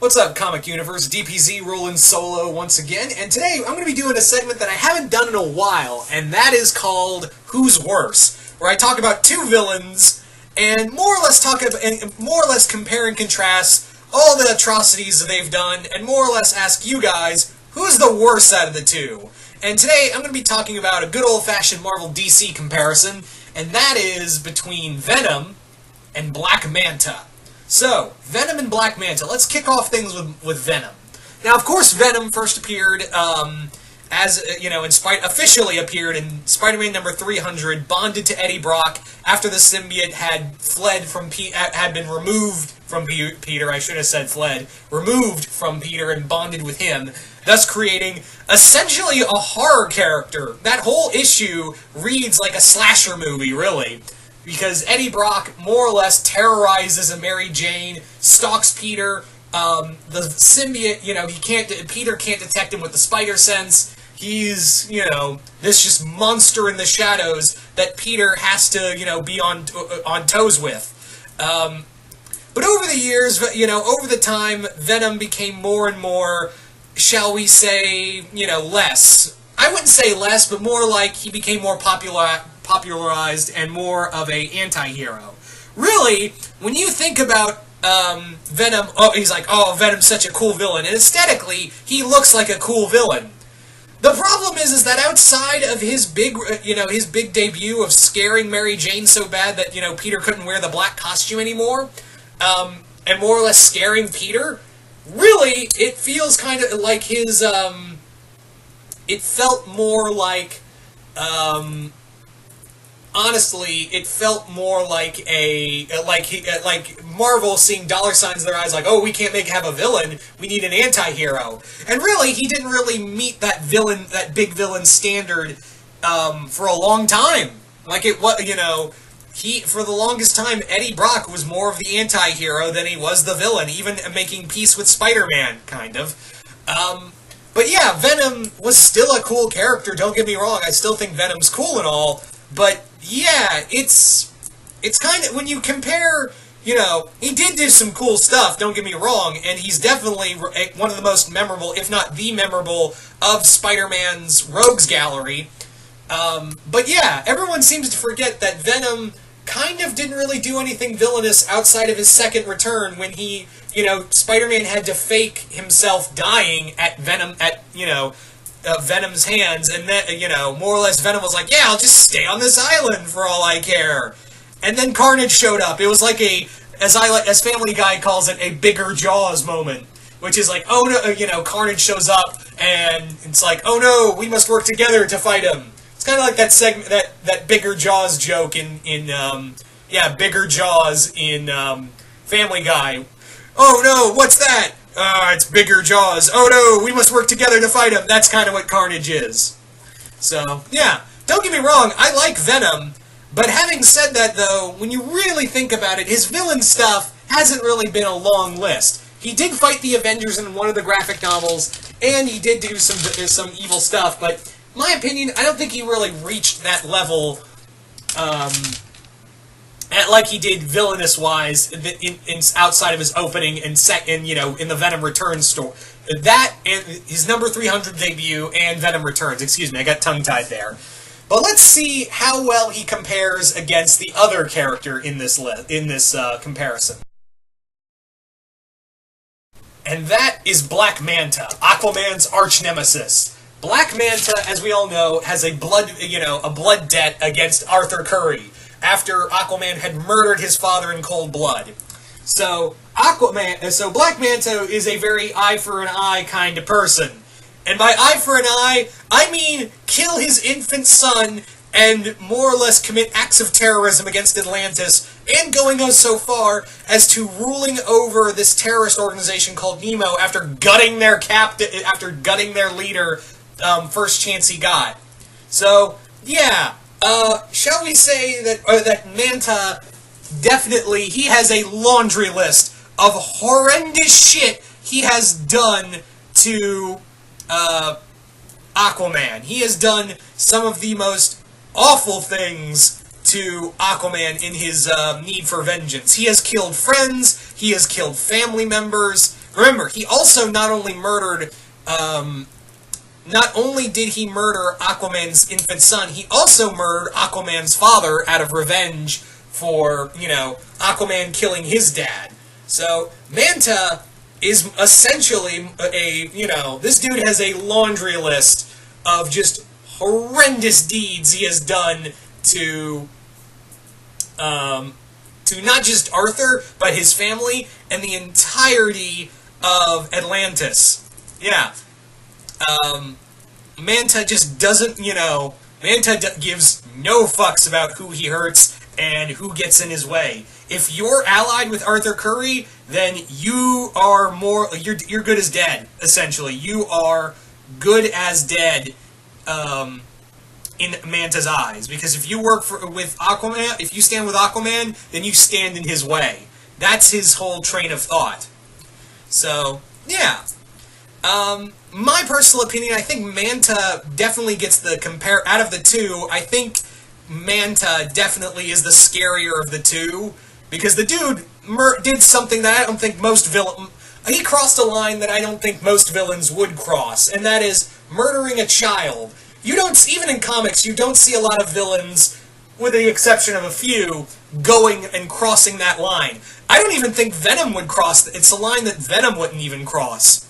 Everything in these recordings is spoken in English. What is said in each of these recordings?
What's up, Comic Universe? DPZ rolling solo once again, and today I'm going to be doing a segment that I haven't done in a while, and that is called Who's Worse, where I talk about two villains and more or less compare and contrast all the atrocities that they've done, and more or less ask you guys who's the worst out of the two. And today I'm going to be talking about a good old-fashioned Marvel DC comparison, and that is between Venom and Black Manta. So, Venom and Black Manta. Let's kick off things with Venom. Now, of course, Venom first appeared officially appeared in Spider-Man number 300, bonded to Eddie Brock after the symbiote had been removed from Peter. I should have said fled, removed from Peter and bonded with him, thus creating essentially a horror character. That whole issue reads like a slasher movie, really. Because Eddie Brock more or less terrorizes a Mary Jane, stalks Peter. The symbiote, Peter can't detect him with the spider sense. He's, this just monster in the shadows that Peter has to, be on toes with. But over the years, over the time, Venom became more and more, shall we say, less. I wouldn't say less, but more like he became more popularized and more of a anti-hero. Really, when you think about Venom, he's like, Venom's such a cool villain, and aesthetically, he looks like a cool villain. The problem is that outside of his big debut of scaring Mary Jane so bad that, Peter couldn't wear the black costume anymore, and more or less scaring Peter, really, it feels kind of like his, it felt more like, honestly, it felt more like like Marvel seeing dollar signs in their eyes, like, oh, we can't have a villain, we need an anti-hero. And really, he didn't really meet that big villain standard for a long time. For the longest time, Eddie Brock was more of the anti-hero than he was the villain, even making peace with Spider-Man, kind of. But yeah, Venom was still a cool character, don't get me wrong, I still think Venom's cool and all, but yeah, it's kind of, when you compare, he did do some cool stuff, don't get me wrong, and he's definitely one of the most memorable, if not the memorable, of Spider-Man's Rogues Gallery. But yeah, everyone seems to forget that Venom kind of didn't really do anything villainous outside of his second return when he, Spider-Man had to fake himself dying at Venom's hands, and then, more or less Venom was like, yeah, I'll just stay on this island for all I care. And then Carnage showed up. It was like as Family Guy calls it, a bigger Jaws moment, which is like, oh no, Carnage shows up, and it's like, oh no, we must work together to fight him. It's kind of like that segment, that bigger Jaws joke in bigger Jaws in Family Guy. Oh no, what's that? It's bigger Jaws. Oh no, we must work together to fight him. That's kind of what Carnage is. So, yeah, don't get me wrong, I like Venom, but having said that, though, when you really think about it, his villain stuff hasn't really been a long list. He did fight the Avengers in one of the graphic novels, and he did do some evil stuff, but in my opinion, I don't think he really reached that level, like he did villainous-wise outside of his opening and in the Venom Returns story. That and his number 300 debut and Venom Returns. Excuse me, I got tongue-tied there. But let's see how well he compares against the other character in this comparison. And that is Black Manta, Aquaman's arch-nemesis. Black Manta, as we all know, has a blood debt against Arthur Curry, after Aquaman had murdered his father in cold blood. So Black Manta is a very eye for an eye kind of person. And by eye for an eye, I mean kill his infant son and more or less commit acts of terrorism against Atlantis, and going so far as to ruling over this terrorist organization called Nemo after gutting their leader first chance he got. So, yeah. Shall we say that Manta, definitely, he has a laundry list of horrendous shit he has done to, Aquaman. He has done some of the most awful things to Aquaman in his need for vengeance. He has killed friends, he has killed family members. remember, he also not only murdered, not only did he murder Aquaman's infant son, he also murdered Aquaman's father out of revenge for, you know, Aquaman killing his dad. So, Manta is essentially this dude has a laundry list of just horrendous deeds he has done to not just Arthur, but his family and the entirety of Atlantis. Yeah. Manta just doesn't, Manta gives no fucks about who he hurts and who gets in his way. If you're allied with Arthur Curry, then you're good as dead, essentially. You are good as dead, in Manta's eyes. Because if you work with Aquaman, if you stand with Aquaman, then you stand in his way. That's his whole train of thought. So, yeah. My personal opinion, I think Manta definitely gets the out of the two, I think Manta definitely is the scarier of the two, because the dude did something that I don't think most he crossed a line that I don't think most villains would cross, and that is murdering a child. You don't, even in comics, you don't see a lot of villains, with the exception of a few, going and crossing that line. I don't even think Venom would cross, it's a line that Venom wouldn't even cross.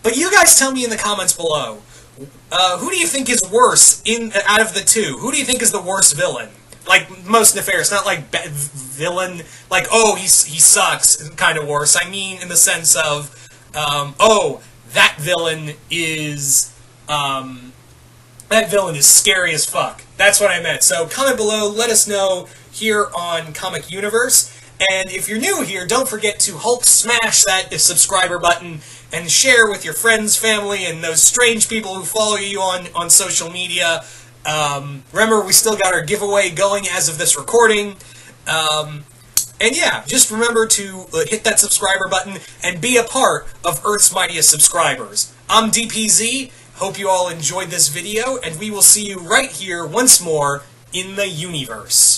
But you guys tell me in the comments below, who do you think is worse out of the two? Who do you think is the worst villain? Like, most nefarious, not like villain, like, oh, he sucks, kind of worse. I mean, in the sense of, oh, that villain is scary as fuck. That's what I meant. So, comment below, let us know here on Comic Universe. And if you're new here, don't forget to Hulk smash that subscriber button and share with your friends, family, and those strange people who follow you on social media. Remember, we still got our giveaway going as of this recording. And yeah, just remember to hit that subscriber button and be a part of Earth's Mightiest Subscribers. I'm DPZ. Hope you all enjoyed this video, and we will see you right here once more in the YOUniverse.